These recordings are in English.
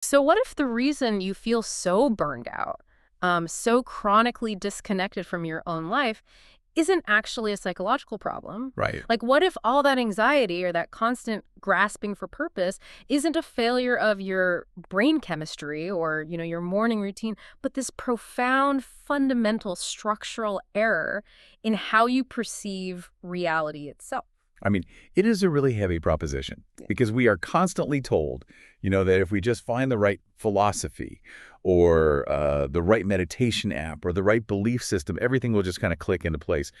So what if the reason you feel so burned out, so chronically disconnected from your own life, isn't actually a psychological problem? Right. Like, what if all that anxiety or that constant grasping for purpose isn't a failure of your brain chemistry or, your morning routine, but this profound, fundamental structural error in how you perceive reality itself? I mean, it is a really heavy proposition Yeah. because we are constantly told, that if we just find the right philosophy or the right meditation app or the right belief system, everything will just kind of click into place.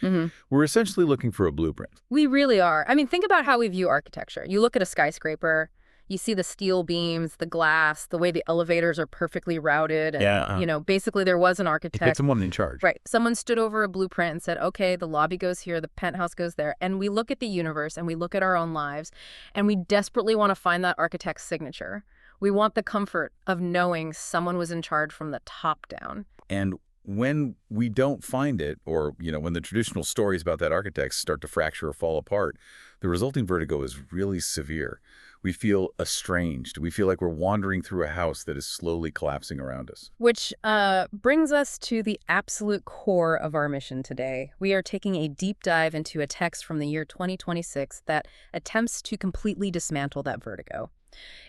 We're essentially looking for a blueprint. We really are. I mean, think about how we view architecture. You look at a skyscraper, you see the steel beams, the glass, the way the elevators are perfectly routed. And, Yeah. basically there was an It gets architect. someone in charge. Right. Someone stood over a blueprint and said, okay, the lobby goes here, the penthouse goes there. And we look at the universe and we look at our own lives and we desperately want to find that architect's signature. We want the comfort of knowing someone was in charge from the top down. And when we don't find it, or, when the traditional stories about that architect start to fracture or fall apart, the resulting vertigo is really severe. We feel estranged. We feel like we're wandering through a house that is slowly collapsing around us. Which brings us to the absolute core of our mission today. We are taking a deep dive into a text from the year 2026 that attempts to completely dismantle that vertigo.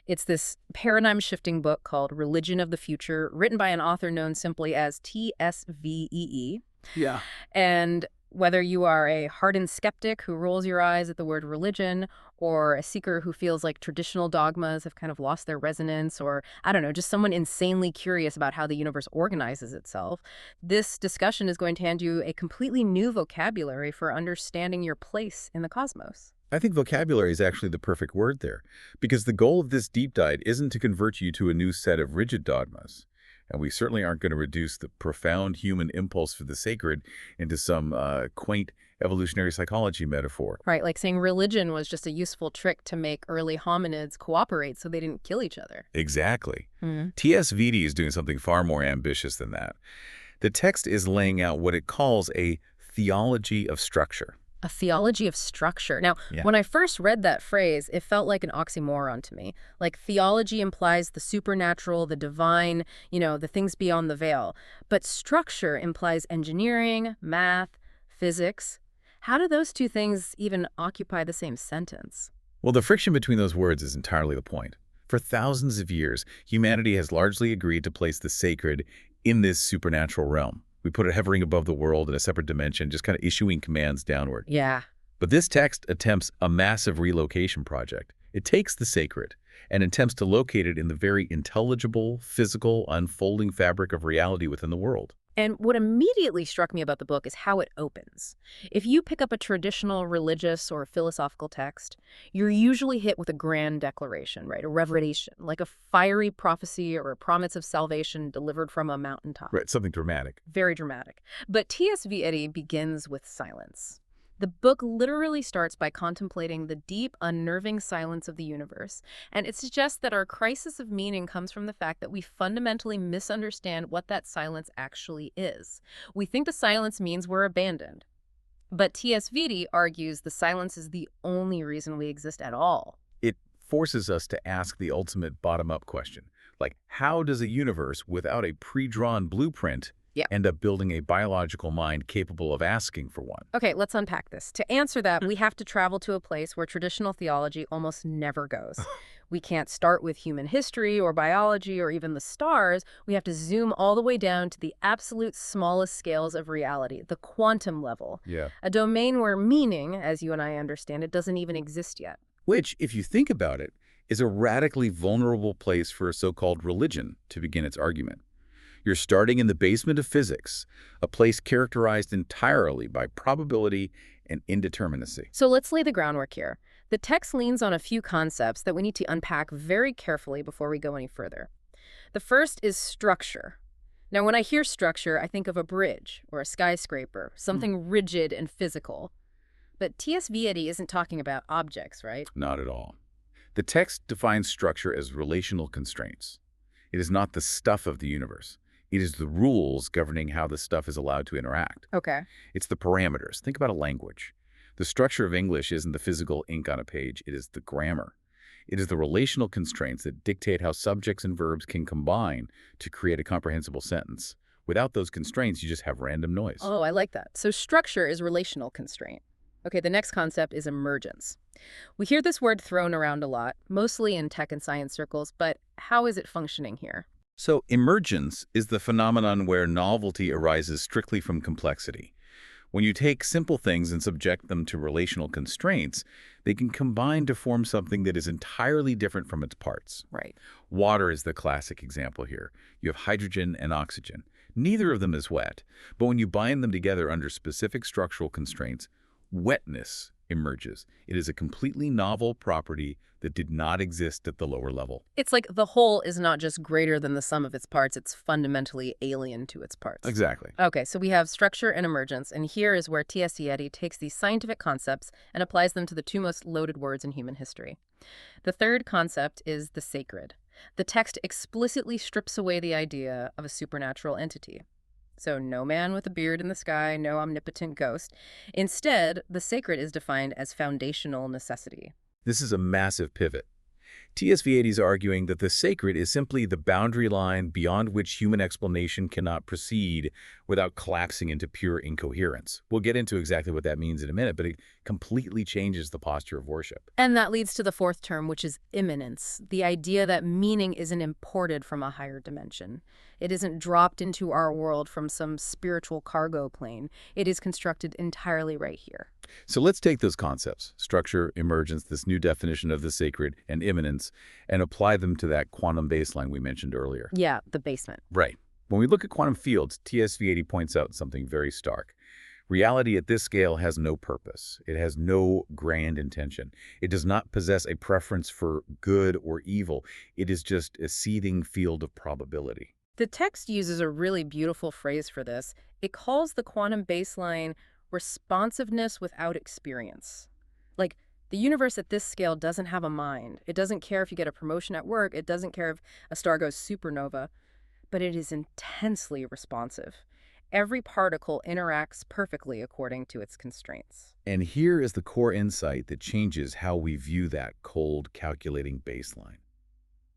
It's this paradigm-shifting book called Religion of the Future, written by an author known simply as TSVEE. Yeah. And whether you are a hardened skeptic who rolls your eyes at the word religion, or a seeker who feels like traditional dogmas have kind of lost their resonance, or, I don't know, just someone insanely curious about how the universe organizes itself, this discussion is going to hand you a completely new vocabulary for understanding your place in the cosmos. I think vocabulary is actually the perfect word there, because the goal of this deep dive isn't to convert you to a new set of rigid dogmas. And we certainly aren't going to reduce the profound human impulse for the sacred into some quaint evolutionary psychology metaphor. Right, like saying religion was just a useful trick to make early hominids cooperate so they didn't kill each other. Exactly. Hmm. T.S. Vidi is doing something far more ambitious than that. The text is laying out what it calls a theology of structure. A theology of structure. Now, Yeah. when I first read that phrase, it felt like an oxymoron to me. Like theology implies the supernatural, the divine, the things beyond the veil. But structure implies engineering, math, physics. How do those two things even occupy the same sentence? Well, the friction between those words is entirely the point. For thousands of years, humanity has largely agreed to place the sacred in this supernatural realm. We put it hovering above the world in a separate dimension, just kind of issuing commands downward. Yeah. But this text attempts a massive relocation project. It takes the sacred and attempts to locate it in the very intelligible, physical, unfolding fabric of reality within the world. And what immediately struck me about the book is how it opens. If you pick up a traditional religious or philosophical text, you're usually hit with a grand declaration, right? A revelation, like a fiery prophecy or a promise of salvation delivered from a mountaintop. Right, something dramatic. Very dramatic. But T.S.V. Eddy begins with silence. The book literally starts by contemplating the deep, unnerving silence of the universe, and it suggests that our crisis of meaning comes from the fact that we fundamentally misunderstand what that silence actually is. We think the silence means we're abandoned. But T.S. Vidi argues the silence is the only reason we exist at all. It forces us to ask the ultimate bottom-up question, like how does a universe without a pre-drawn blueprint Yeah. end up building a biological mind capable of asking for one? Okay, let's unpack this. To answer that, we have to travel to a place where traditional theology almost never goes. We can't start with human history or biology or even the stars. We have to zoom all the way down to the absolute smallest scales of reality, the quantum level, Yeah. a domain where meaning, as you and I understand it, doesn't even exist yet. Which, if you think about it, is a radically vulnerable place for a so-called religion to begin its argument. You're starting in the basement of physics, a place characterized entirely by probability and indeterminacy. So let's lay the groundwork here. The text leans on a few concepts that we need to unpack very carefully before we go any further. The first is structure. Now, when I hear structure, I think of a bridge or a skyscraper, something rigid and physical. But T.S. Vietti isn't talking about objects, right? Not at all. The text defines structure as relational constraints. It is not the stuff of the universe. It is the rules governing how the stuff is allowed to interact. Okay. It's the parameters. Think about a language. The structure of English isn't the physical ink on a page. It is the grammar. It is the relational constraints that dictate how subjects and verbs can combine to create a comprehensible sentence. Without those constraints, you just have random noise. Oh, I like that. So structure is relational constraint. Okay, the next concept is emergence. We hear this word thrown around a lot, mostly in tech and science circles, but how is it functioning here? So, emergence is the phenomenon where novelty arises strictly from complexity. When you take simple things and subject them to relational constraints, they can combine to form something that is entirely different from its parts. Right. Water is the classic example here. You have hydrogen and oxygen. Neither of them is wet, but when you bind them together under specific structural constraints, wetness emerges. It is a completely novel property that did not exist at the lower level. It's like the whole is not just greater than the sum of its parts, it's fundamentally alien to its parts. Exactly. Okay, so we have structure and emergence, and here is where T.S. Eliot takes these scientific concepts and applies them to the two most loaded words in human history. The third concept is the sacred. The text explicitly strips away the idea of a supernatural entity. So no man with a beard in the sky, no omnipotent ghost. Instead, the sacred is defined as foundational necessity. This is a massive pivot. TSV80 is arguing that the sacred is simply the boundary line beyond which human explanation cannot proceed without collapsing into pure incoherence. We'll get into exactly what that means in a minute, but it completely changes the posture of worship. And that leads to the fourth term, which is immanence, the idea that meaning isn't imported from a higher dimension. It isn't dropped into our world from some spiritual cargo plane. It is constructed entirely right here. So let's take those concepts, structure, emergence, this new definition of the sacred, and immanence, and apply them to that quantum baseline we mentioned earlier. Yeah, the basement. Right. When we look at quantum fields, TSV80 points out something very stark. Reality at this scale has no purpose. It has no grand intention. It does not possess a preference for good or evil. It is just a seething field of probability. The text uses a really beautiful phrase for this. It calls the quantum baseline responsiveness without experience. Like, the universe at this scale doesn't have a mind. It doesn't care if you get a promotion at work. It doesn't care if a star goes supernova. But it is intensely responsive. Every particle interacts perfectly according to its constraints. And here is the core insight that changes how we view that cold, calculating baseline.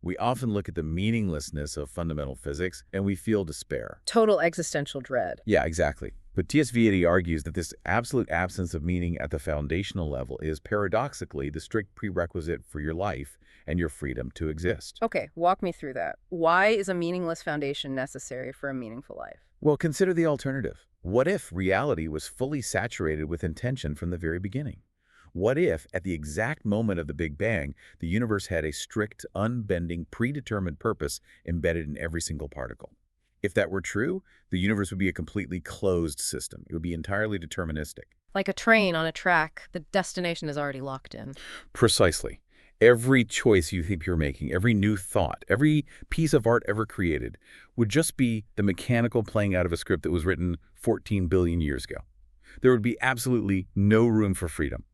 We often look at the meaninglessness of fundamental physics and we feel despair. Total existential dread. Yeah, exactly. But TSV80 argues that this absolute absence of meaning at the foundational level is paradoxically the strict prerequisite for your life and your freedom to exist. Okay, walk me through that. Why is a meaningless foundation necessary for a meaningful life? Well, consider the alternative. What if reality was fully saturated with intention from the very beginning? What if, at the exact moment of the Big Bang, the universe had a strict, unbending, predetermined purpose embedded in every single particle? If that were true, the universe would be a completely closed system. It would be entirely deterministic. Like a train on a track, the destination is already locked in. Precisely. Every choice you think you're making, every new thought, every piece of art ever created would just be the mechanical playing out of a script that was written 14 billion years ago. There would be absolutely no room for freedom,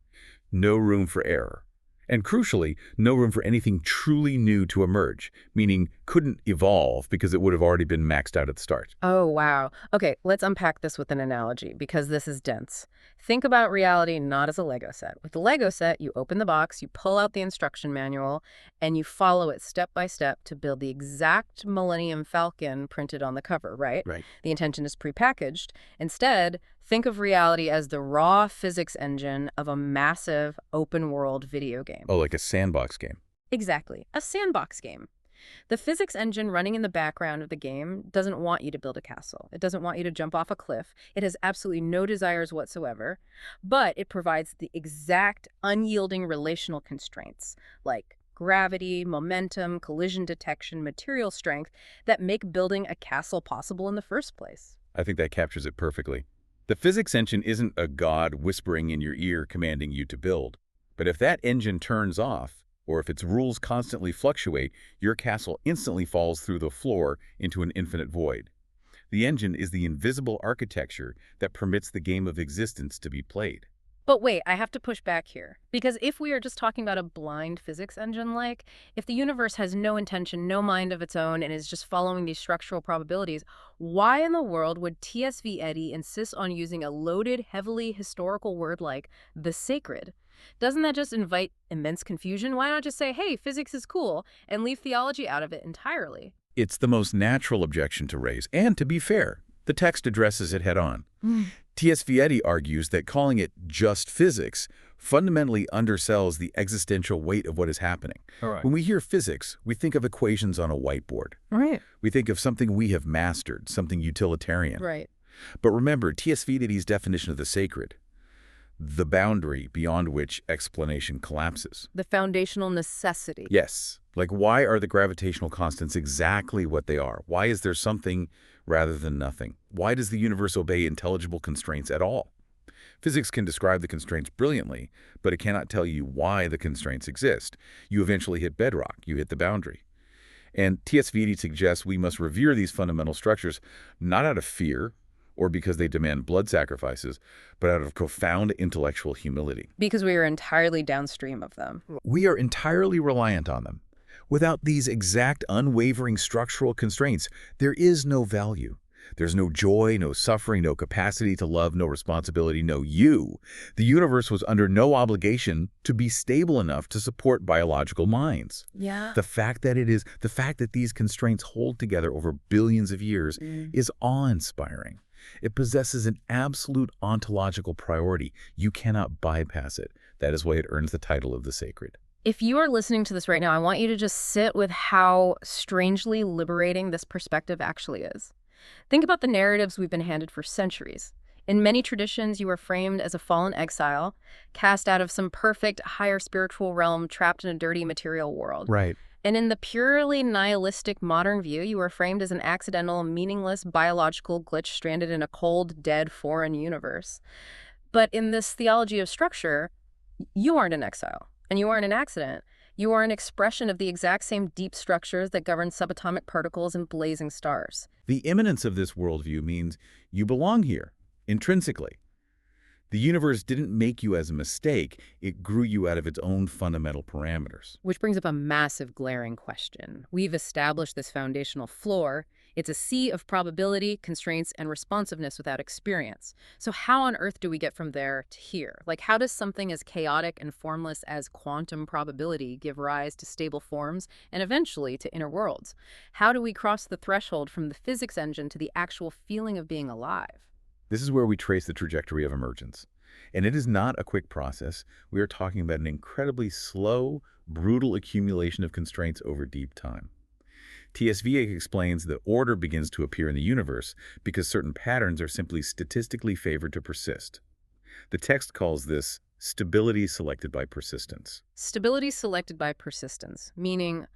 no room for error, and crucially, no room for anything truly new to emerge, meaning couldn't evolve because it would have already been maxed out at the start. Oh, wow. Okay, let's unpack this with an analogy because this is dense. Think about reality not as a Lego set. With the Lego set, you open the box, you pull out the instruction manual, and you follow it step by step to build the exact Millennium Falcon printed on the cover, right? Right. The intention is prepackaged. Instead, think of reality as the raw physics engine of a massive open-world video game. Oh, like a sandbox game. Exactly, a sandbox game. The physics engine running in the background of the game doesn't want you to build a castle. It doesn't want you to jump off a cliff. It has absolutely no desires whatsoever, but it provides the exact unyielding relational constraints like gravity, momentum, collision detection, material strength that make building a castle possible in the first place. I think that captures it perfectly. The physics engine isn't a god whispering in your ear commanding you to build. But if that engine turns off, or if its rules constantly fluctuate, your castle instantly falls through the floor into an infinite void. The engine is the invisible architecture that permits the game of existence to be played. But wait, I have to push back here. Because if we are just talking about a blind physics engine, like, if the universe has no intention, no mind of its own, and is just following these structural probabilities, why in the world would TSV Eddy insist on using a loaded, heavily historical word like the sacred? Doesn't that just invite immense confusion? Why not just say, hey, physics is cool, and leave theology out of it entirely? It's the most natural objection to raise, and to be fair, the text addresses it head-on. Mm. T.S. Vietti argues that calling it just physics fundamentally undersells the existential weight of what is happening. All right. When we hear physics, we think of equations on a whiteboard. Right. We think of something we have mastered, something utilitarian. Right. But remember, T.S. Vietti's definition of the sacred, the boundary beyond which explanation collapses. The foundational necessity. Yes. Like, why are the gravitational constants exactly what they are? Why is there something rather than nothing? Why does the universe obey intelligible constraints at all? Physics can describe the constraints brilliantly, but it cannot tell you why the constraints exist. You eventually hit bedrock. You hit the boundary. And T.S. Vietti suggests we must revere these fundamental structures not out of fear or because they demand blood sacrifices, but out of profound intellectual humility. Because we are entirely downstream of them. We are entirely reliant on them. Without these exact, unwavering structural constraints, there is no value. There's no joy, no suffering, no capacity to love, no responsibility, no you. The universe was under no obligation to be stable enough to support biological minds. Yeah. The fact that these constraints hold together over billions of years is awe-inspiring. It possesses an absolute ontological priority. You cannot bypass it. That is why it earns the title of the sacred. If you are listening to this right now, I want you to just sit with how strangely liberating this perspective actually is. Think about the narratives we've been handed for centuries. In many traditions, you are framed as a fallen exile, cast out of some perfect, higher spiritual realm, trapped in a dirty material world. Right. And in the purely nihilistic modern view, you are framed as an accidental, meaningless biological glitch stranded in a cold, dead, foreign universe. But in this theology of structure, you aren't an exile, and you aren't an accident. You are an expression of the exact same deep structures that govern subatomic particles and blazing stars. The immanence of this worldview means you belong here, intrinsically. The universe didn't make you as a mistake, it grew you out of its own fundamental parameters. Which brings up a massive, glaring question. We've established this foundational floor. It's a sea of probability, constraints, and responsiveness without experience. So how on earth do we get from there to here? Like, how does something as chaotic and formless as quantum probability give rise to stable forms and eventually to inner worlds? How do we cross the threshold from the physics engine to the actual feeling of being alive? This is where we trace the trajectory of emergence. And it is not a quick process. We are talking about an incredibly slow, brutal accumulation of constraints over deep time. T.S. Vietti explains that order begins to appear in the universe because certain patterns are simply statistically favored to persist. The text calls this stability selected by persistence. Stability selected by persistence, meaning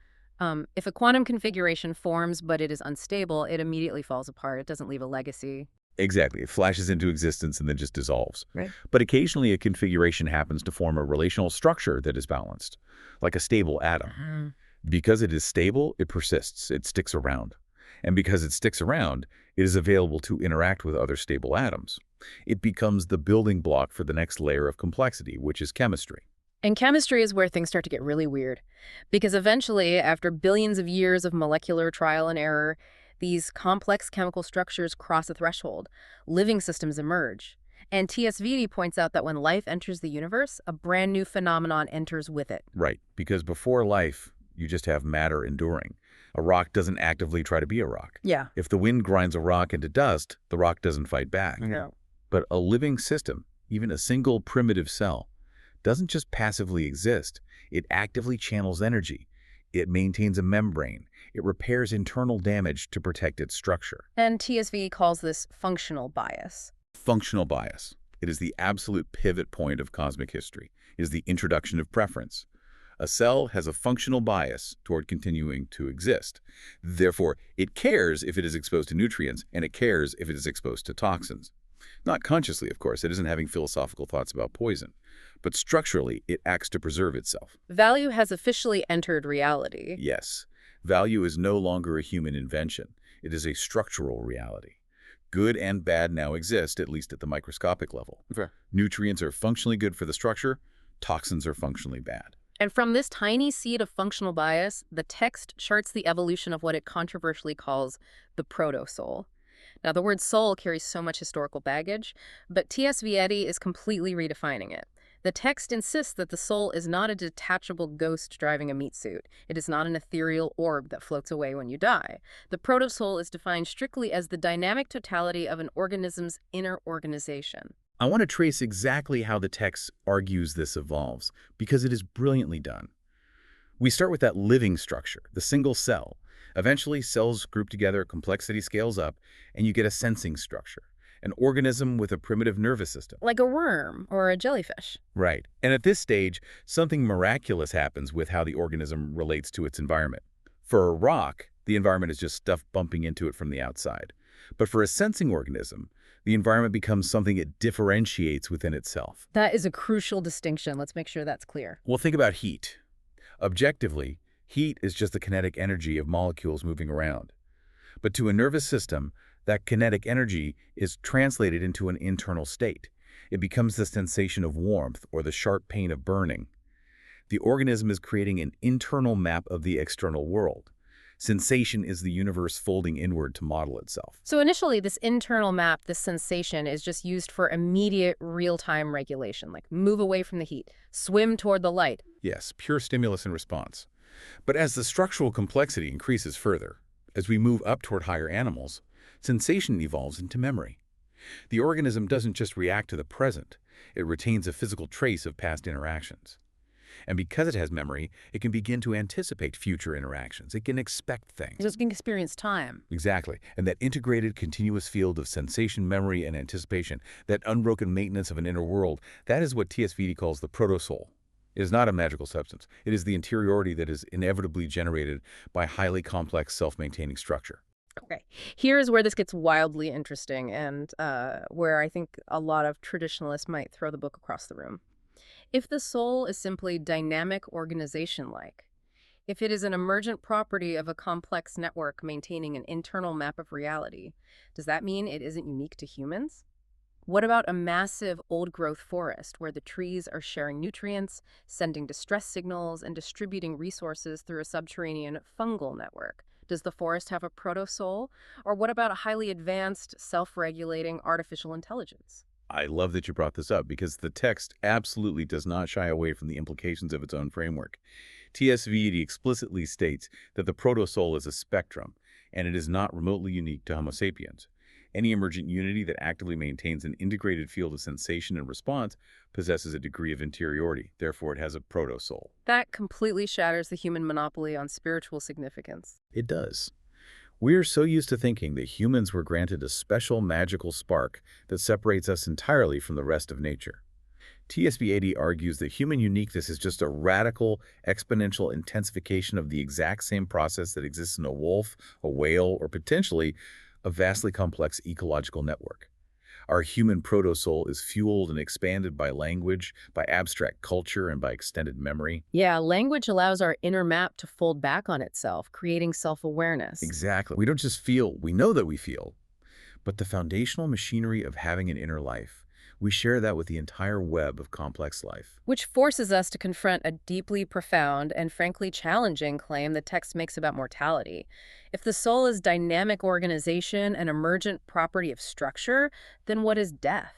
if a quantum configuration forms but it is unstable, it immediately falls apart. It doesn't leave a legacy. Exactly. It flashes into existence and then just dissolves. Right. But occasionally a configuration happens to form a relational structure that is balanced, like a stable atom. Because it is stable, it persists, it sticks around. And because it sticks around, it is available to interact with other stable atoms. It becomes the building block for the next layer of complexity, which is chemistry. And chemistry is where things start to get really weird. Because eventually, after billions of years of molecular trial and error, these complex chemical structures cross a threshold. Living systems emerge. And T.S. Vietti points out that when life enters the universe, a brand new phenomenon enters with it. Right, because before life, you just have matter enduring. A rock doesn't actively try to be a rock. Yeah. If the wind grinds a rock into dust, the rock doesn't fight back. No. But a living system, even a single primitive cell, doesn't just passively exist. It actively channels energy. It maintains a membrane. It repairs internal damage to protect its structure. And TSV calls this functional bias. Functional bias. It is the absolute pivot point of cosmic history. It is the introduction of preference. A cell has a functional bias toward continuing to exist. Therefore, it cares if it is exposed to nutrients, and it cares if it is exposed to toxins. Not consciously, of course. It isn't having philosophical thoughts about poison. But structurally, it acts to preserve itself. Value has officially entered reality. Yes. Value is no longer a human invention. It is a structural reality. Good and bad now exist, at least at the microscopic level. Okay. Nutrients are functionally good for the structure. Toxins are functionally bad. And from this tiny seed of functional bias, the text charts the evolution of what it controversially calls the proto-soul. Now, the word soul carries so much historical baggage, but T.S. Vietti is completely redefining it. The text insists that the soul is not a detachable ghost driving a meat suit. It is not an ethereal orb that floats away when you die. The proto-soul is defined strictly as the dynamic totality of an organism's inner organization. I want to trace exactly how the text argues this evolves, because it is brilliantly done. We start with that living structure, the single cell. Eventually, cells group together, complexity scales up, and you get a sensing structure, an organism with a primitive nervous system. Like a worm or a jellyfish. Right. And at this stage, something miraculous happens with how the organism relates to its environment. For a rock, the environment is just stuff bumping into it from the outside. But for a sensing organism, the environment becomes something it differentiates within itself. That is a crucial distinction. Let's make sure that's clear. Well, think about heat. Objectively, heat is just the kinetic energy of molecules moving around. But to a nervous system, that kinetic energy is translated into an internal state. It becomes the sensation of warmth or the sharp pain of burning. The organism is creating an internal map of the external world. Sensation is the universe folding inward to model itself. So initially, this internal map, this sensation, is just used for immediate real-time regulation, like move away from the heat, swim toward the light. Yes, pure stimulus and response. But as the structural complexity increases further, as we move up toward higher animals, sensation evolves into memory. The organism doesn't just react to the present, it retains a physical trace of past interactions. And because it has memory, it can begin to anticipate future interactions. It can expect things. It can experience time. Exactly. And that integrated continuous field of sensation, memory, and anticipation, that unbroken maintenance of an inner world, that is what TSVD calls the proto-soul. It is not a magical substance. It is the interiority that is inevitably generated by highly complex self-maintaining structure. Okay, here's where this gets wildly interesting and where I think a lot of traditionalists might throw the book across the room. If the soul is simply dynamic organization-like, if it is an emergent property of a complex network maintaining an internal map of reality, does that mean it isn't unique to humans? What about a massive old-growth forest where the trees are sharing nutrients, sending distress signals, and distributing resources through a subterranean fungal network? Does the forest have a proto-soul? Or what about a highly advanced, self-regulating artificial intelligence? I love that you brought this up because the text absolutely does not shy away from the implications of its own framework. TSVD explicitly states that the proto-soul is a spectrum, and it is not remotely unique to Homo sapiens. Any emergent unity that actively maintains an integrated field of sensation and response possesses a degree of interiority. Therefore, it has a proto-soul. That completely shatters the human monopoly on spiritual significance. It does. We're so used to thinking that humans were granted a special magical spark that separates us entirely from the rest of nature. TSV80 argues that human uniqueness is just a radical, exponential intensification of the exact same process that exists in a wolf, a whale, or potentially a vastly complex ecological network. Our human proto-soul is fueled and expanded by language, by abstract culture, and by extended memory. Yeah, language allows our inner map to fold back on itself, creating self-awareness. Exactly. We don't just feel, we know that we feel. But the foundational machinery of having an inner life, we share that with the entire web of complex life. Which forces us to confront a deeply profound and frankly challenging claim the text makes about mortality. If the soul is dynamic organization, an emergent property of structure, then what is death?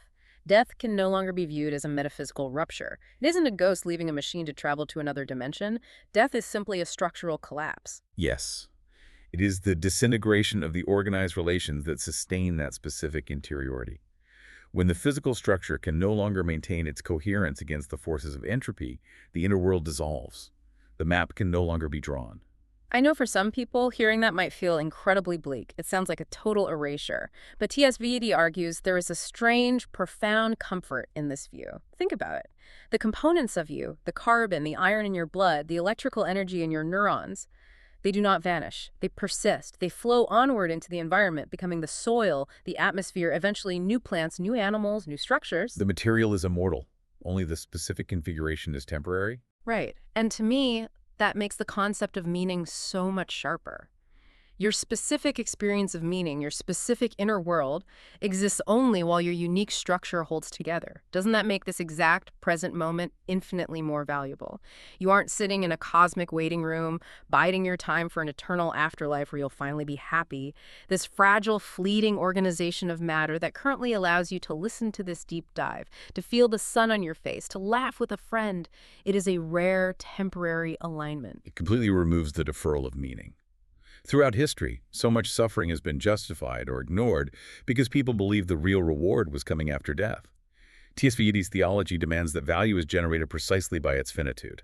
Death can no longer be viewed as a metaphysical rupture. It isn't a ghost leaving a machine to travel to another dimension. Death is simply a structural collapse. Yes. It is the disintegration of the organized relations that sustain that specific interiority. When the physical structure can no longer maintain its coherence against the forces of entropy, the inner world dissolves. The map can no longer be drawn. I know for some people, hearing that might feel incredibly bleak. It sounds like a total erasure. But TSVD argues there is a strange, profound comfort in this view. Think about it. The components of you, the carbon, the iron in your blood, the electrical energy in your neurons, they do not vanish. They persist. They flow onward into the environment, becoming the soil, the atmosphere, eventually new plants, new animals, new structures. The material is immortal. Only the specific configuration is temporary. Right. And to me, that makes the concept of meaning so much sharper. Your specific experience of meaning, your specific inner world, exists only while your unique structure holds together. Doesn't that make this exact present moment infinitely more valuable? You aren't sitting in a cosmic waiting room, biding your time for an eternal afterlife where you'll finally be happy. This fragile, fleeting organization of matter that currently allows you to listen to this deep dive, to feel the sun on your face, to laugh with a friend. It is a rare, temporary alignment. It completely removes the deferral of meaning. Throughout history, so much suffering has been justified or ignored because people believed the real reward was coming after death. TSVED's theology demands that value is generated precisely by its finitude.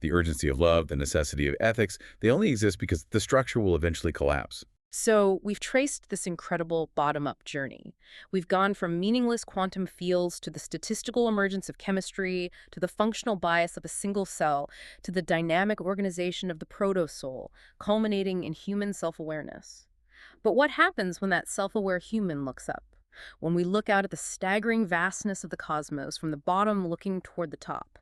The urgency of love, the necessity of ethics, they only exist because the structure will eventually collapse. So we've traced this incredible bottom-up journey. We've gone from meaningless quantum fields to the statistical emergence of chemistry, to the functional bias of a single cell, to the dynamic organization of the proto-soul, culminating in human self-awareness. But what happens when that self-aware human looks up? When we look out at the staggering vastness of the cosmos from the bottom looking toward the top?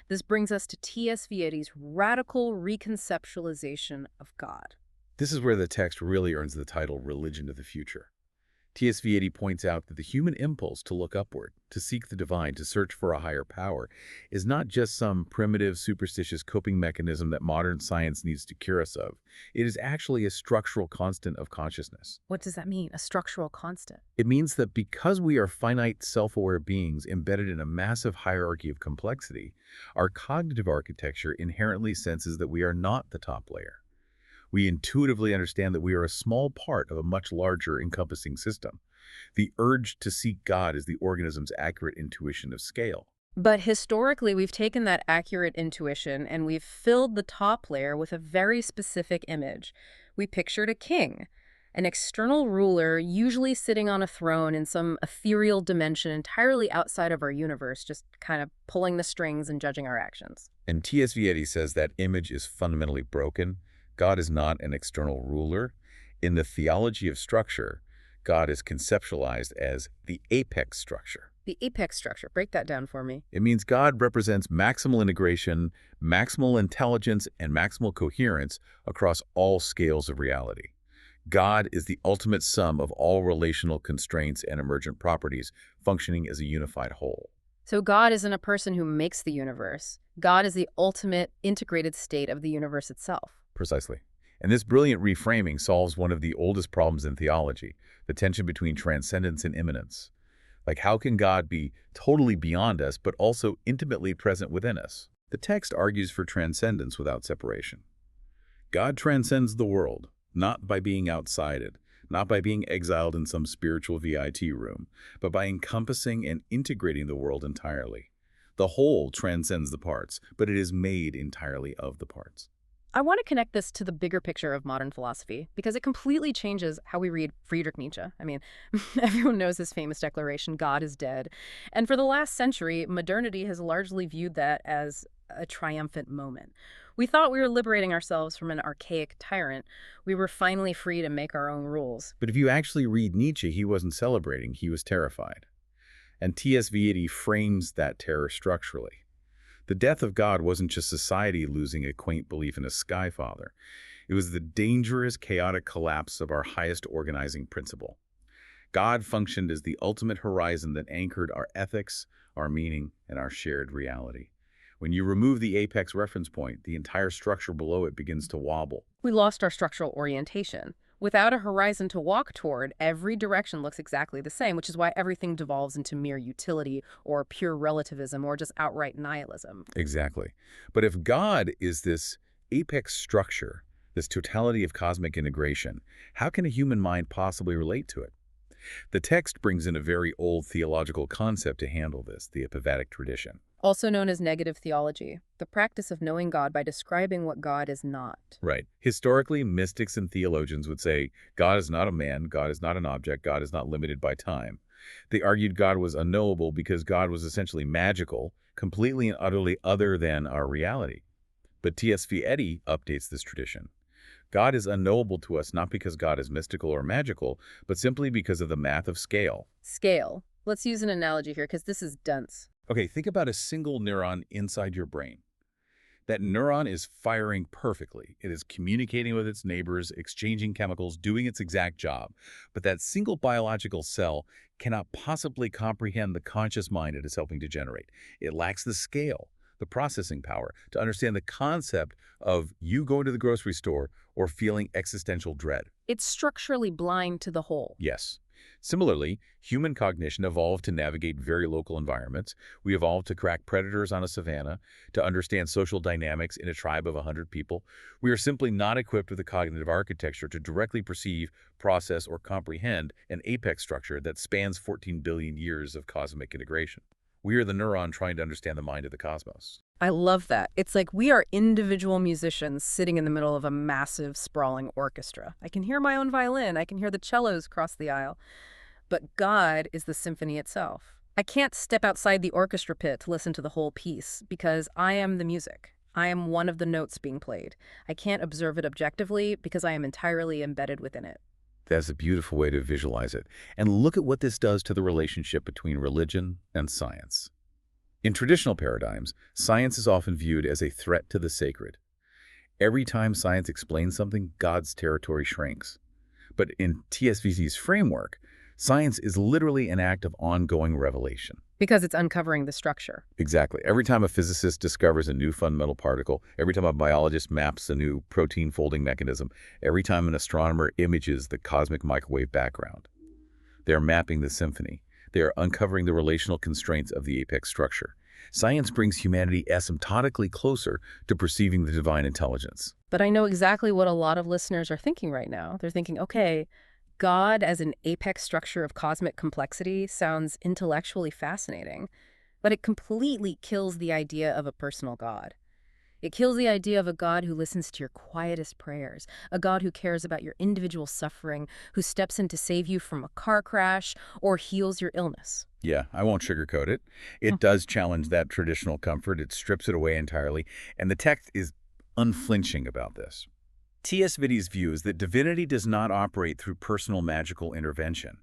This brings us to T.S. Vieti's radical reconceptualization of God. This is where the text really earns the title Religion of the Future. T.S. Vieti points out that the human impulse to look upward, to seek the divine, to search for a higher power, is not just some primitive, superstitious coping mechanism that modern science needs to cure us of. It is actually a structural constant of consciousness. What does that mean? A structural constant? It means that because we are finite, self-aware beings embedded in a massive hierarchy of complexity, our cognitive architecture inherently senses that we are not the top layer. We intuitively understand that we are a small part of a much larger encompassing system. The urge to seek God is the organism's accurate intuition of scale. But historically, we've taken that accurate intuition and we've filled the top layer with a very specific image. We pictured a king, an external ruler, usually sitting on a throne in some ethereal dimension entirely outside of our universe, just kind of pulling the strings and judging our actions. And T.S. Vieti says that image is fundamentally broken. God is not an external ruler. In the theology of structure, God is conceptualized as the apex structure. The apex structure, break that down for me. It means God represents maximal integration, maximal intelligence, and maximal coherence across all scales of reality. God is the ultimate sum of all relational constraints and emergent properties functioning as a unified whole. So God isn't a person who makes the universe. God is the ultimate integrated state of the universe itself. Precisely. And this brilliant reframing solves one of the oldest problems in theology, the tension between transcendence and immanence. Like, how can God be totally beyond us, but also intimately present within us? The text argues for transcendence without separation. God transcends the world, not by being outside it, not by being exiled in some spiritual VIT room, but by encompassing and integrating the world entirely. The whole transcends the parts, but it is made entirely of the parts. I want to connect this to the bigger picture of modern philosophy because it completely changes how we read Friedrich Nietzsche. I mean, everyone knows his famous declaration, God is dead. And for the last century, modernity has largely viewed that as a triumphant moment. We thought we were liberating ourselves from an archaic tyrant. We were finally free to make our own rules. But if you actually read Nietzsche, he wasn't celebrating, he was terrified. And T.S. Vieti frames that terror structurally. The death of God wasn't just society losing a quaint belief in a sky father. It was the dangerous, chaotic collapse of our highest organizing principle. God functioned as the ultimate horizon that anchored our ethics, our meaning, and our shared reality. When you remove the apex reference point, the entire structure below it begins to wobble. We lost our structural orientation. Without a horizon to walk toward, every direction looks exactly the same, which is why everything devolves into mere utility or pure relativism or just outright nihilism. Exactly. But if God is this apex structure, this totality of cosmic integration, how can a human mind possibly relate to it? The text brings in a very old theological concept to handle this, the epiphatic tradition. Also known as negative theology, the practice of knowing God by describing what God is not. Right. Historically, mystics and theologians would say, God is not a man, God is not an object, God is not limited by time. They argued God was unknowable because God was essentially magical, completely and utterly other than our reality. But T.S. Vieti updates this tradition. God is unknowable to us not because God is mystical or magical, but simply because of the math of scale. Scale. Let's use an analogy here because this is dense. Okay, think about a single neuron inside your brain. That neuron is firing perfectly. It is communicating with its neighbors, exchanging chemicals, doing its exact job. But that single biological cell cannot possibly comprehend the conscious mind it is helping to generate. It lacks the scale, the processing power, to understand the concept of you going to the grocery store or feeling existential dread. It's structurally blind to the whole. Yes. Similarly, human cognition evolved to navigate very local environments. We evolved to crack predators on a savanna, to understand social dynamics in a tribe of 100 people. We are simply not equipped with the cognitive architecture to directly perceive, process, or comprehend an apex structure that spans 14 billion years of cosmic integration. We are the neuron trying to understand the mind of the cosmos. I love that. It's like we are individual musicians sitting in the middle of a massive, sprawling orchestra. I can hear my own violin. I can hear the cellos cross the aisle. But God is the symphony itself. I can't step outside the orchestra pit to listen to the whole piece because I am the music. I am one of the notes being played. I can't observe it objectively because I am entirely embedded within it. That's a beautiful way to visualize it. And look at what this does to the relationship between religion and science. In traditional paradigms, science is often viewed as a threat to the sacred. Every time science explains something, God's territory shrinks. But in TSVC's framework, science is literally an act of ongoing revelation. Because it's uncovering the structure. Exactly. Every time a physicist discovers a new fundamental particle, every time a biologist maps a new protein folding mechanism, every time an astronomer images the cosmic microwave background, they are mapping the symphony. They are uncovering the relational constraints of the apex structure. Science brings humanity asymptotically closer to perceiving the divine intelligence. But I know exactly what a lot of listeners are thinking right now. They're thinking, okay, God as an apex structure of cosmic complexity sounds intellectually fascinating, but it completely kills the idea of a personal God. It kills the idea of a God who listens to your quietest prayers, a God who cares about your individual suffering, who steps in to save you from a car crash or heals your illness. Yeah, I won't sugarcoat it. It does challenge that traditional comfort. It strips it away entirely, and the text is unflinching about this. T.S. Vitti's view is that divinity does not operate through personal magical intervention.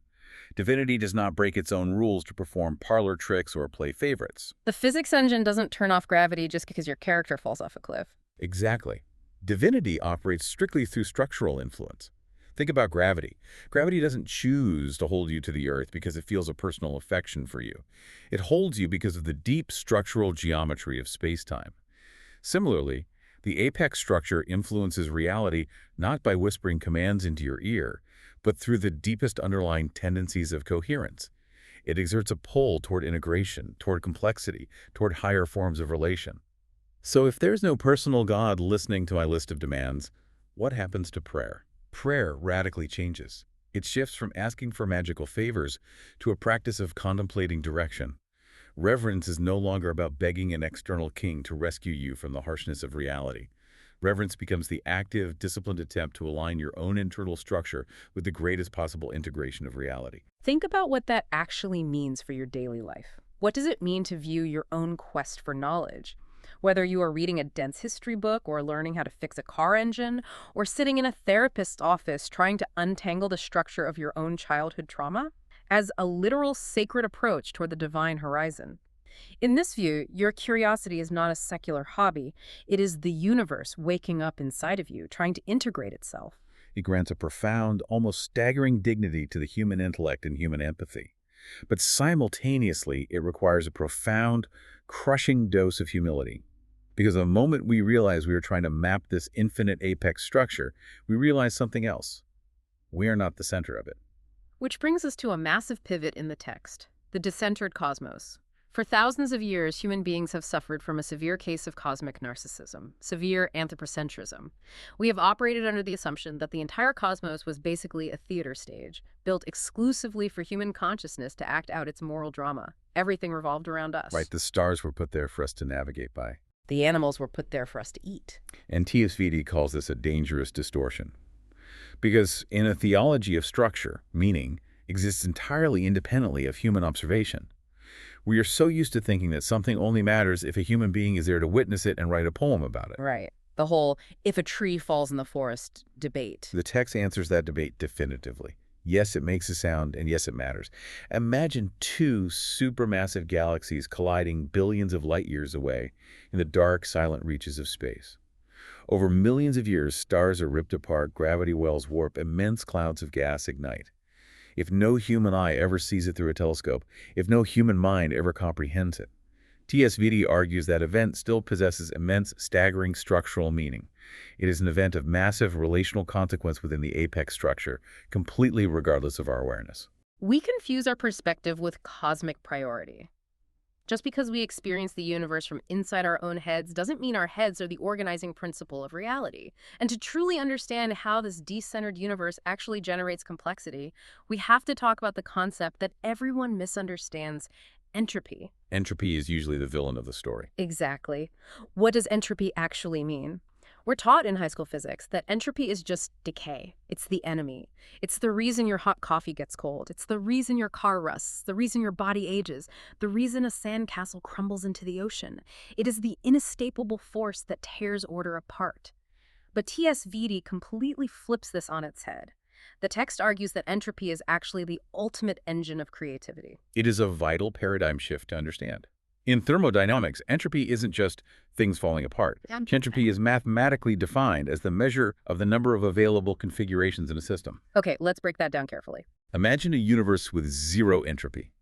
Divinity does not break its own rules to perform parlor tricks or play favorites. The physics engine doesn't turn off gravity just because your character falls off a cliff. Exactly. Divinity operates strictly through structural influence. Think about gravity. Gravity doesn't choose to hold you to the earth because it feels a personal affection for you. It holds you because of the deep structural geometry of space-time. Similarly, the apex structure influences reality not by whispering commands into your ear, but through the deepest underlying tendencies of coherence. It exerts a pull toward integration, toward complexity, toward higher forms of relation. So if there's no personal God listening to my list of demands, what happens to prayer? Prayer radically changes. It shifts from asking for magical favors to a practice of contemplating direction. Reverence is no longer about begging an external king to rescue you from the harshness of reality. Reverence becomes the active, disciplined attempt to align your own internal structure with the greatest possible integration of reality. Think about what that actually means for your daily life. What does it mean to view your own quest for knowledge? Whether you are reading a dense history book or learning how to fix a car engine, or sitting in a therapist's office trying to untangle the structure of your own childhood trauma, as a literal sacred approach toward the divine horizon. In this view, your curiosity is not a secular hobby. It is the universe waking up inside of you, trying to integrate itself. It grants a profound, almost staggering dignity to the human intellect and human empathy. But simultaneously, it requires a profound, crushing dose of humility. Because the moment we realize we are trying to map this infinite apex structure, we realize something else. We are not the center of it. Which brings us to a massive pivot in the text, the decentered cosmos. For thousands of years, human beings have suffered from a severe case of cosmic narcissism, severe anthropocentrism. We have operated under the assumption that the entire cosmos was basically a theater stage, built exclusively for human consciousness to act out its moral drama. Everything revolved around us. Right, the stars were put there for us to navigate by. The animals were put there for us to eat. And T.S. Vitti calls this a dangerous distortion. Because in a theology of structure, meaning exists entirely independently of human observation. We are so used to thinking that something only matters if a human being is there to witness it and write a poem about it. Right. The whole if a tree falls in the forest debate. The text answers that debate definitively. Yes, it makes a sound, and yes, it matters. Imagine two supermassive galaxies colliding billions of light years away in the dark, silent reaches of space. Over millions of years, stars are ripped apart, gravity wells warp, immense clouds of gas ignite. If no human eye ever sees it through a telescope, if no human mind ever comprehends it, TSVD argues that event still possesses immense, staggering structural meaning. It is an event of massive relational consequence within the apex structure, completely regardless of our awareness. We confuse our perspective with cosmic priority. Just because we experience the universe from inside our own heads doesn't mean our heads are the organizing principle of reality. And to truly understand how this decentered universe actually generates complexity, we have to talk about the concept that everyone misunderstands: entropy. Entropy is usually the villain of the story. Exactly. What does entropy actually mean? We're taught in high school physics that entropy is just decay. It's the enemy. It's the reason your hot coffee gets cold. It's the reason your car rusts, the reason your body ages, the reason a sandcastle crumbles into the ocean. It is the inescapable force that tears order apart. But TSVD completely flips this on its head. The text argues that entropy is actually the ultimate engine of creativity. It is a vital paradigm shift to understand. In thermodynamics, entropy isn't just things falling apart. Entropy is mathematically defined as the measure of the number of available configurations in a system. Okay, let's break that down carefully. Imagine a universe with zero entropy.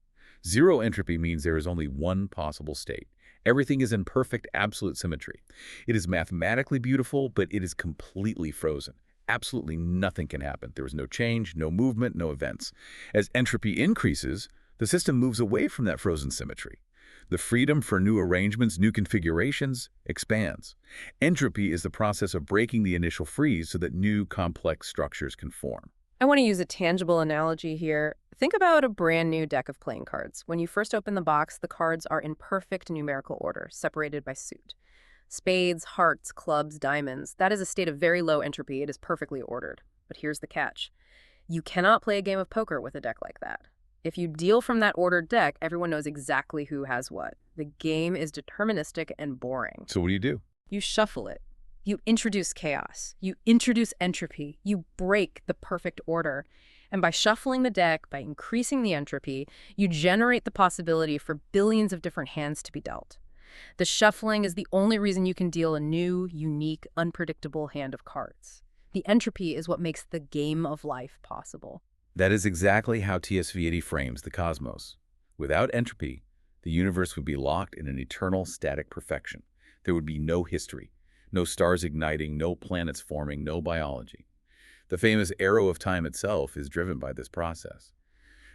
Zero entropy means there is only one possible state. Everything is in perfect absolute symmetry. It is mathematically beautiful, but it is completely frozen. Absolutely nothing can happen. There is no change, no movement, no events. As entropy increases, the system moves away from that frozen symmetry. The freedom for new arrangements, new configurations, expands. Entropy is the process of breaking the initial freeze so that new complex structures can form. I want to use a tangible analogy here. Think about a brand new deck of playing cards. When you first open the box, the cards are in perfect numerical order, separated by suit. Spades, hearts, clubs, diamonds. That is a state of very low entropy. It is perfectly ordered. But here's the catch. You cannot play a game of poker with a deck like that. If you deal from that ordered deck, everyone knows exactly who has what. The game is deterministic and boring. So what do? You shuffle it. You introduce chaos. You introduce entropy. You break the perfect order. And by shuffling the deck, by increasing the entropy, you generate the possibility for billions of different hands to be dealt. The shuffling is the only reason you can deal a new, unique, unpredictable hand of cards. The entropy is what makes the game of life possible. That is exactly how TSV80 frames the cosmos. Without entropy, the universe would be locked in an eternal static perfection. There would be no history, no stars igniting, no planets forming, no biology. The famous arrow of time itself is driven by this process.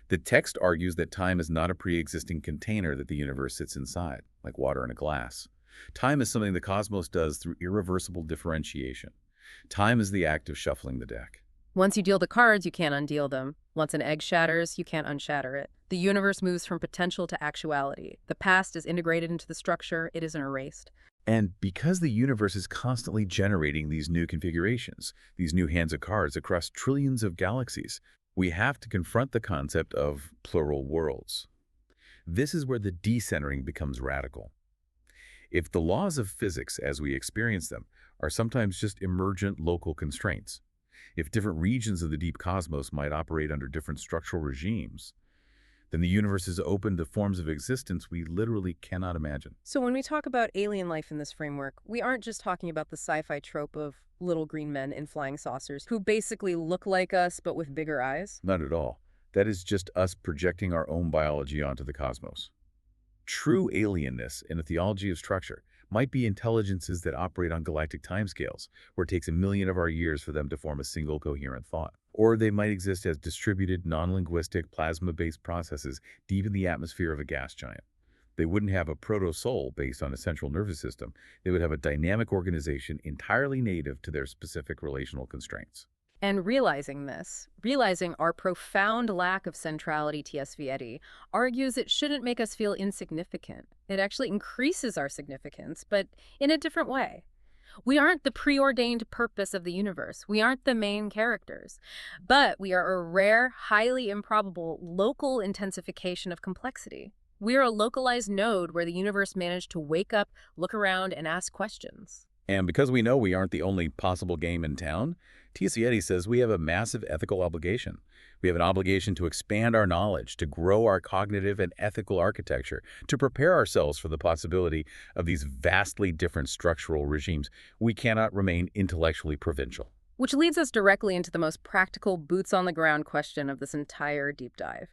The text argues that time is not a pre-existing container that the universe sits inside, like water in a glass. Time is something the cosmos does through irreversible differentiation. Time is the act of shuffling the deck. Once you deal the cards, you can't undeal them. Once an egg shatters, you can't unshatter it. The universe moves from potential to actuality. The past is integrated into the structure. It isn't erased. And because the universe is constantly generating these new configurations, these new hands of cards across trillions of galaxies, we have to confront the concept of plural worlds. This is where the decentering becomes radical. If the laws of physics as we experience them are sometimes just emergent local constraints, if different regions of the deep cosmos might operate under different structural regimes, then the universe is open to forms of existence we literally cannot imagine. So when we talk about alien life in this framework, we aren't just talking about the sci-fi trope of little green men in flying saucers who basically look like us but with bigger eyes. Not at all. That is just us projecting our own biology onto the cosmos. True alienness in a theology of structure might be intelligences that operate on galactic timescales, where it takes 1 million of our years for them to form a single coherent thought. Or they might exist as distributed, non-linguistic, plasma-based processes deep in the atmosphere of a gas giant. They wouldn't have a proto-soul based on a central nervous system. They would have a dynamic organization entirely native to their specific relational constraints. And realizing this, realizing our profound lack of centrality, TSV argues it shouldn't make us feel insignificant. It actually increases our significance, but in a different way. We aren't the preordained purpose of the universe. We aren't the main characters. But we are a rare, highly improbable, local intensification of complexity. We are a localized node where the universe managed to wake up, look around, and ask questions. And because we know we aren't the only possible game in town, TSV says we have a massive ethical obligation. We have an obligation to expand our knowledge, to grow our cognitive and ethical architecture, to prepare ourselves for the possibility of these vastly different structural regimes. We cannot remain intellectually provincial. Which leads us directly into the most practical, boots-on-the-ground question of this entire deep dive.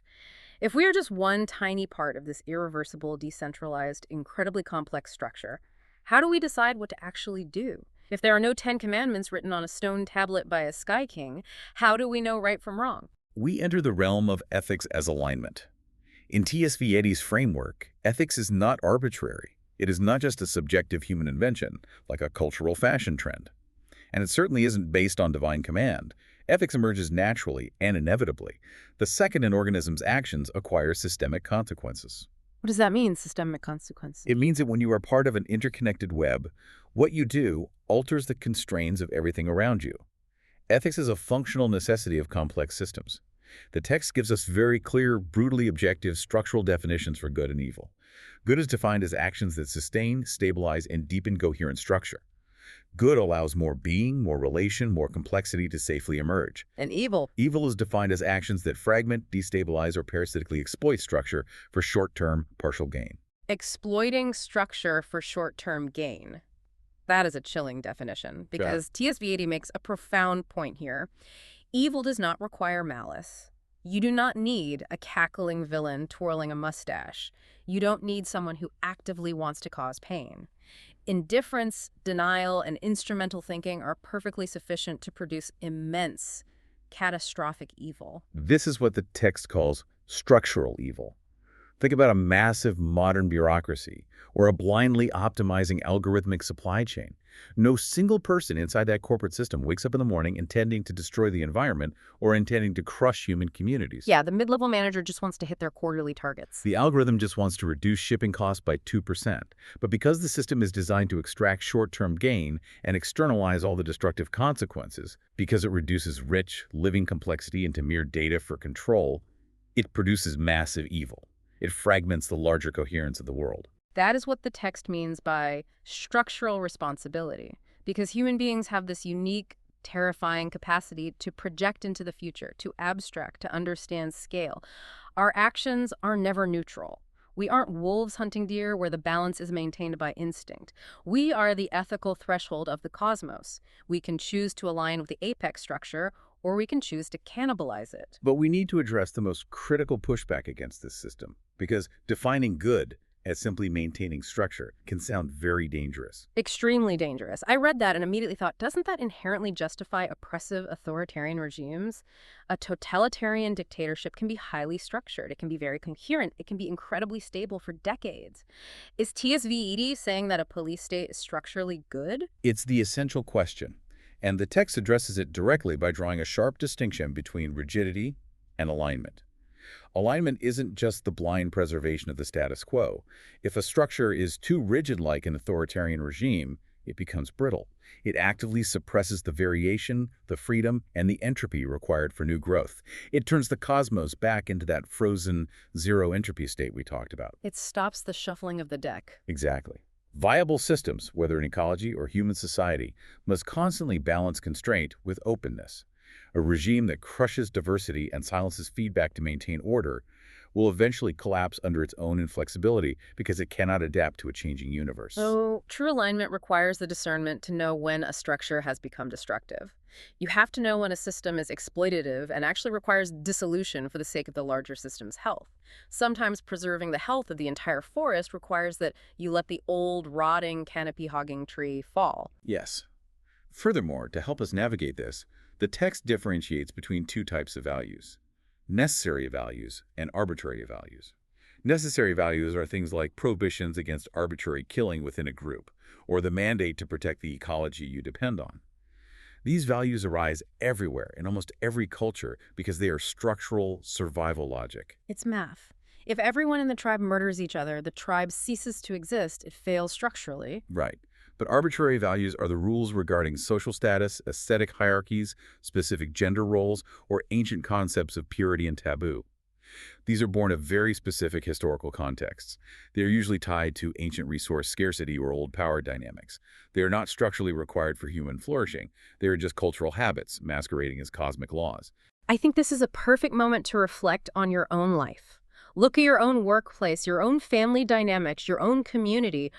If we are just one tiny part of this irreversible, decentralized, incredibly complex structure, how do we decide what to actually do? If there are no 10 commandments written on a stone tablet by a sky king, how do we know right from wrong? We enter the realm of ethics as alignment. In TSV framework, ethics is not arbitrary. It is not just a subjective human invention, like a cultural fashion trend. And it certainly isn't based on divine command. Ethics emerges naturally and inevitably. The second an organism's actions acquire systemic consequences. What does that mean, systemic consequences? It means that when you are part of an interconnected web, what you do alters the constraints of everything around you. Ethics is a functional necessity of complex systems. The text gives us very clear, brutally objective structural definitions for good and evil. Good is defined as actions that sustain, stabilize, and deepen coherent structure. Good allows more being, more relation, more complexity to safely emerge. And evil? Evil is defined as actions that fragment, destabilize, or parasitically exploit structure for short-term, partial gain. Exploiting structure for short-term gain. That is a chilling definition, because TSV makes a profound point here. Evil does not require malice. You do not need a cackling villain twirling a mustache. You don't need someone who actively wants to cause pain. Indifference, denial, and instrumental thinking are perfectly sufficient to produce immense, catastrophic evil. This is what the text calls structural evil. Think about a massive modern bureaucracy or a blindly optimizing algorithmic supply chain. No single person inside that corporate system wakes up in the morning intending to destroy the environment or intending to crush human communities. Yeah, the mid-level manager just wants to hit their quarterly targets. The algorithm just wants to reduce shipping costs by 2%. But because the system is designed to extract short-term gain and externalize all the destructive consequences, because it reduces rich, living complexity into mere data for control, it produces massive evil. It fragments the larger coherence of the world. That is what the text means by structural responsibility, because human beings have this unique, terrifying capacity to project into the future, to abstract, to understand scale. Our actions are never neutral. We aren't wolves hunting deer where the balance is maintained by instinct. We are the ethical threshold of the cosmos. We can choose to align with the apex structure, or we can choose to cannibalize it. But we need to address the most critical pushback against this system, because defining good as simply maintaining structure can sound very dangerous. Extremely dangerous. I read that and immediately thought, doesn't that inherently justify oppressive authoritarian regimes? A totalitarian dictatorship can be highly structured. It can be very coherent. It can be incredibly stable for decades. Is TSV saying that a police state is structurally good? It's the essential question, and the text addresses it directly by drawing a sharp distinction between rigidity and alignment. Alignment isn't just the blind preservation of the status quo. If a structure is too rigid like an authoritarian regime, it becomes brittle. It actively suppresses the variation, the freedom, and the entropy required for new growth. It turns the cosmos back into that frozen zero entropy state we talked about. It stops the shuffling of the deck. Exactly. Viable systems, whether in ecology or human society, must constantly balance constraint with openness. A regime that crushes diversity and silences feedback to maintain order will eventually collapse under its own inflexibility because it cannot adapt to a changing universe. So, true alignment requires the discernment to know when a structure has become destructive. You have to know when a system is exploitative and actually requires dissolution for the sake of the larger system's health. Sometimes preserving the health of the entire forest requires that you let the old, rotting, canopy-hogging tree fall. Yes. Furthermore, to help us navigate this, the text differentiates between two types of values: necessary values and arbitrary values. Necessary values are things like prohibitions against arbitrary killing within a group, or the mandate to protect the ecology you depend on. These values arise everywhere in almost every culture because they are structural survival logic. It's math. If everyone in the tribe murders each other, the tribe ceases to exist. It fails structurally. Right. But arbitrary values are the rules regarding social status, aesthetic hierarchies, specific gender roles, or ancient concepts of purity and taboo. These are born of very specific historical contexts. They are usually tied to ancient resource scarcity or old power dynamics. They are not structurally required for human flourishing. They are just cultural habits masquerading as cosmic laws. I think this is a perfect moment to reflect on your own life. Look at your own workplace, your own family dynamics, your own community.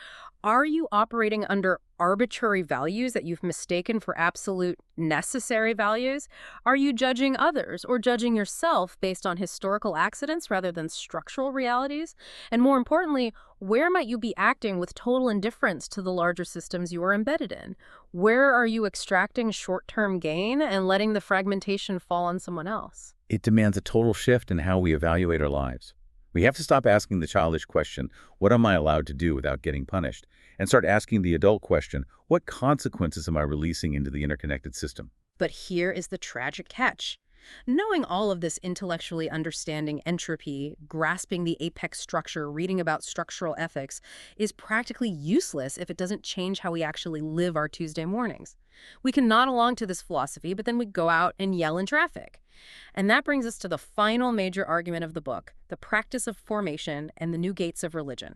Are you operating under arbitrary values that you've mistaken for absolute necessary values? Are you judging others or judging yourself based on historical accidents rather than structural realities? And more importantly, where might you be acting with total indifference to the larger systems you are embedded in? Where are you extracting short-term gain and letting the fragmentation fall on someone else? It demands a total shift in how we evaluate our lives. We have to stop asking the childish question, what am I allowed to do without getting punished? And start asking the adult question, what consequences am I releasing into the interconnected system? But here is the tragic catch. Knowing all of this, intellectually understanding entropy, grasping the apex structure, reading about structural ethics, is practically useless if it doesn't change how we actually live our Tuesday mornings. We can nod along to this philosophy, but then we go out and yell in traffic. And that brings us to the final major argument of the book, the practice of formation and the new gates of religion.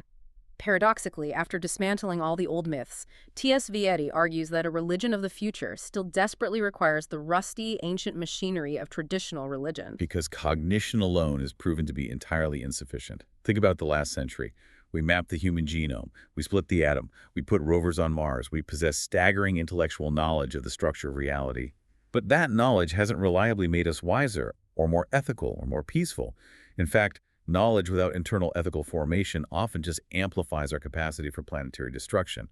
Paradoxically, after dismantling all the old myths, T.S. Vietti argues that a religion of the future still desperately requires the rusty, ancient machinery of traditional religion. Because cognition alone is proven to be entirely insufficient. Think about the last century. We mapped the human genome, we split the atom, we put rovers on Mars, we possess staggering intellectual knowledge of the structure of reality. But that knowledge hasn't reliably made us wiser, or more ethical, or more peaceful. In fact, knowledge without internal ethical formation often just amplifies our capacity for planetary destruction.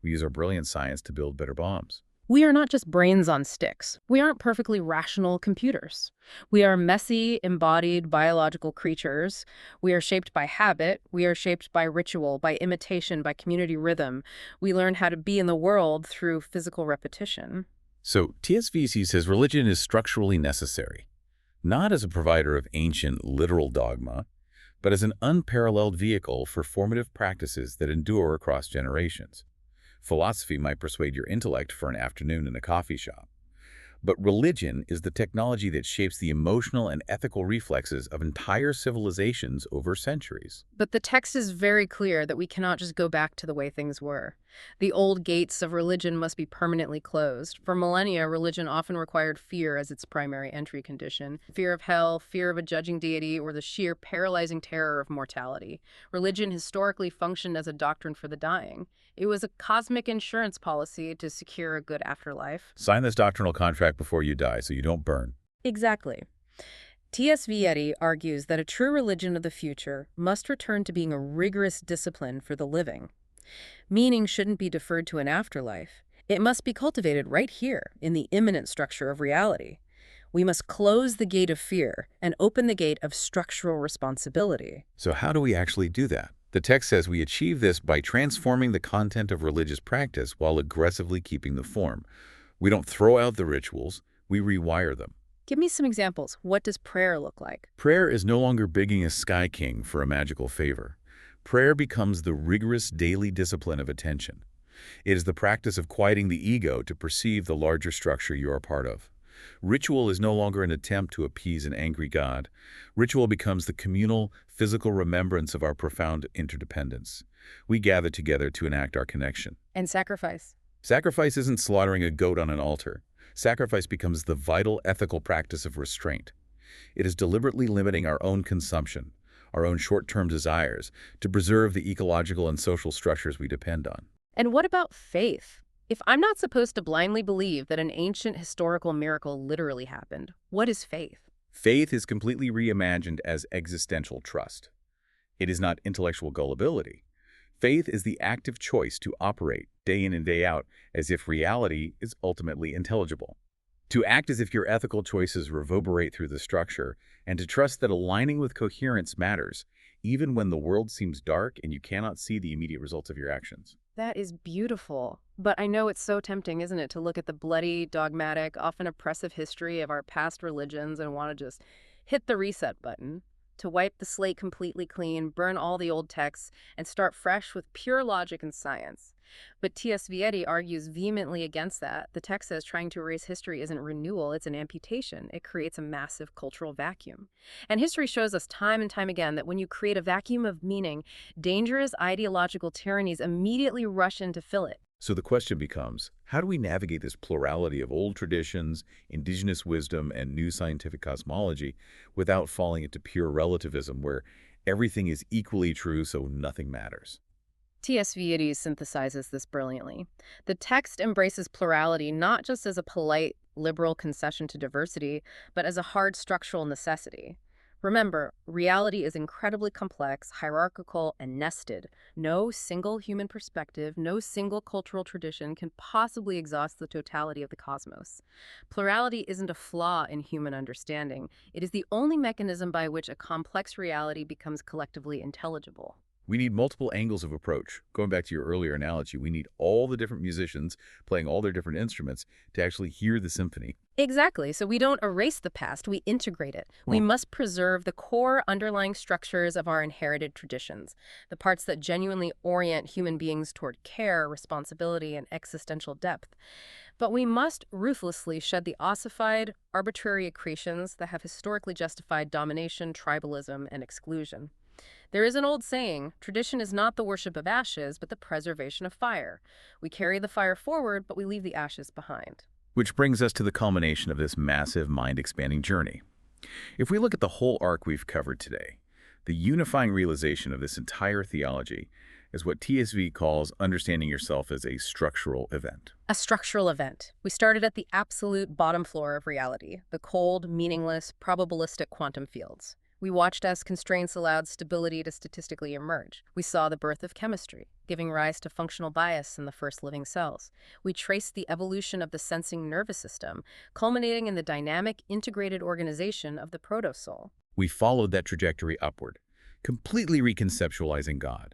We use our brilliant science to build better bombs. We are not just brains on sticks. We aren't perfectly rational computers. We are messy, embodied biological creatures. We are shaped by habit. We are shaped by ritual, by imitation, by community rhythm. We learn how to be in the world through physical repetition. So TSVC says religion is structurally necessary, not as a provider of ancient literal dogma, but as an unparalleled vehicle for formative practices that endure across generations. Philosophy might persuade your intellect for an afternoon in a coffee shop. But religion is the technology that shapes the emotional and ethical reflexes of entire civilizations over centuries. But the text is very clear that we cannot just go back to the way things were. The old gates of religion must be permanently closed. For millennia, religion often required fear as its primary entry condition. Fear of hell, fear of a judging deity, or the sheer paralyzing terror of mortality. Religion historically functioned as a doctrine for the dying. It was a cosmic insurance policy to secure a good afterlife. Sign this doctrinal contract before you die so you don't burn. Exactly. T.S. Vietti argues that a true religion of the future must return to being a rigorous discipline for the living. Meaning shouldn't be deferred to an afterlife. It must be cultivated right here in the immanent structure of reality. We must close the gate of fear and open the gate of structural responsibility. So how do we actually do that? The text says we achieve this by transforming the content of religious practice while aggressively keeping the form. We don't throw out the rituals, we rewire them. Give me some examples. What does prayer look like? Prayer is no longer begging a sky king for a magical favor. Prayer becomes the rigorous daily discipline of attention. It is the practice of quieting the ego to perceive the larger structure you are part of. Ritual is no longer an attempt to appease an angry God. Ritual becomes the communal, physical remembrance of our profound interdependence. We gather together to enact our connection. And sacrifice. Sacrifice isn't slaughtering a goat on an altar. Sacrifice becomes the vital ethical practice of restraint. It is deliberately limiting our own consumption, our own short-term desires, to preserve the ecological and social structures we depend on. And what about faith? If I'm not supposed to blindly believe that an ancient historical miracle literally happened, what is faith? Faith is completely reimagined as existential trust. It is not intellectual gullibility. Faith is the active choice to operate, day in and day out, as if reality is ultimately intelligible. To act as if your ethical choices reverberate through the structure, and to trust that aligning with coherence matters, even when the world seems dark and you cannot see the immediate results of your actions. That is beautiful. But I know it's so tempting, isn't it, to look at the bloody, dogmatic, often oppressive history of our past religions and want to just hit the reset button. to wipe the slate completely clean, burn all the old texts, and start fresh with pure logic and science. But T.S. Vietti argues vehemently against that. The text says trying to erase history isn't renewal, it's an amputation. It creates a massive cultural vacuum. And history shows us time and time again that when you create a vacuum of meaning, dangerous ideological tyrannies immediately rush in to fill it. So the question becomes, how do we navigate this plurality of old traditions, indigenous wisdom, and new scientific cosmology without falling into pure relativism where everything is equally true so nothing matters? T.S. Vietti synthesizes this brilliantly. The text embraces plurality not just as a polite, liberal concession to diversity, but as a hard structural necessity. Remember, reality is incredibly complex, hierarchical, and nested. No single human perspective, no single cultural tradition can possibly exhaust the totality of the cosmos. Plurality isn't a flaw in human understanding. It is the only mechanism by which a complex reality becomes collectively intelligible. We need multiple angles of approach. Going back to your earlier analogy, we need all the different musicians playing all their different instruments to actually hear the symphony. Exactly. So we don't erase the past, we integrate it. We Well, must preserve the core underlying structures of our inherited traditions, the parts that genuinely orient human beings toward care, responsibility, and existential depth. But we must ruthlessly shed the ossified, arbitrary accretions that have historically justified domination, tribalism, and exclusion. There is an old saying, tradition is not the worship of ashes, but the preservation of fire. We carry the fire forward, but we leave the ashes behind. which brings us to the culmination of this massive mind-expanding journey. If we look at the whole arc we've covered today, the unifying realization of this entire theology is what TSV calls understanding yourself as a structural event. A structural event. We started at the absolute bottom floor of reality, the cold, meaningless, probabilistic quantum fields. We watched as constraints allowed stability to statistically emerge. We saw the birth of chemistry, giving rise to functional bias in the first living cells. We traced the evolution of the sensing nervous system, culminating in the dynamic, integrated organization of the protosoul. We followed that trajectory upward, completely reconceptualizing God,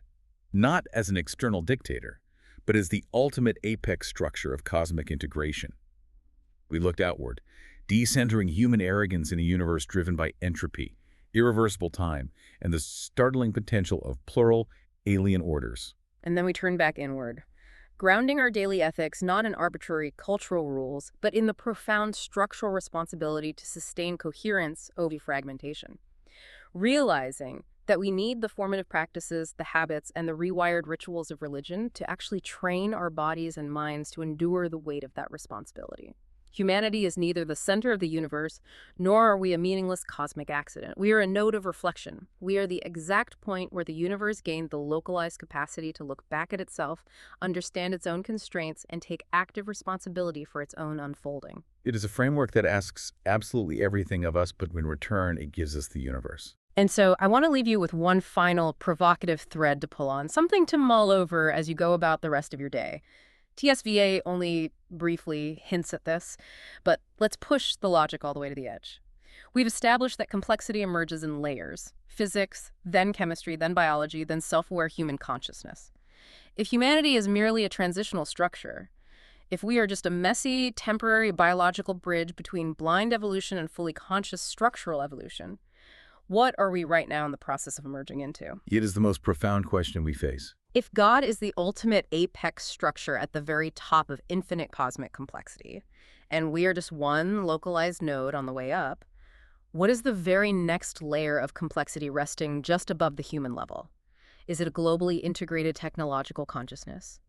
not as an external dictator, but as the ultimate apex structure of cosmic integration. We looked outward, decentering human arrogance in a universe driven by entropy, irreversible time, and the startling potential of plural, alien orders. And then we turned back inward, grounding our daily ethics not in arbitrary cultural rules, but in the profound structural responsibility to sustain coherence over fragmentation. Realizing that we need the formative practices, the habits, and the rewired rituals of religion to actually train our bodies and minds to endure the weight of that responsibility. Humanity is neither the center of the universe, nor are we a meaningless cosmic accident. We are a node of reflection. We are the exact point where the universe gained the localized capacity to look back at itself, understand its own constraints, and take active responsibility for its own unfolding. It is a framework that asks absolutely everything of us, but in return, it gives us the universe. And so I want to leave you with one final provocative thread to pull on, something to mull over as you go about the rest of your day. TSVA only briefly hints at this, but let's push the logic all the way to the edge. We've established that complexity emerges in layers: physics, then chemistry, then biology, then self-aware human consciousness. If humanity is merely a transitional structure, if we are just a messy, temporary biological bridge between blind evolution and fully conscious structural evolution, what are we right now in the process of emerging into? It is the most profound question we face. If God is the ultimate apex structure at the very top of infinite cosmic complexity, and we are just one localized node on the way up, what is the very next layer of complexity resting just above the human level? Is it a globally integrated technological consciousness?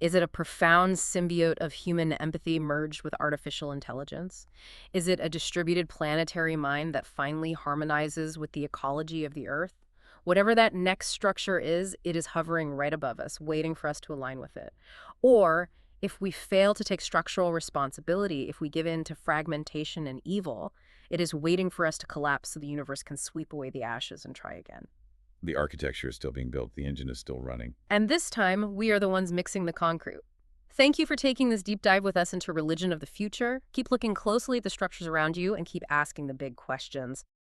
Is it a profound symbiote of human empathy merged with artificial intelligence? Is it a distributed planetary mind that finally harmonizes with the ecology of the Earth? Whatever that next structure is, it is hovering right above us, waiting for us to align with it. Or, if we fail to take structural responsibility, if we give in to fragmentation and evil, it is waiting for us to collapse so the universe can sweep away the ashes and try again. The architecture is still being built. The engine is still running. And this time, we are the ones mixing the concrete. Thank you for taking this deep dive with us into religion of the future. Keep looking closely at the structures around you and keep asking the big questions.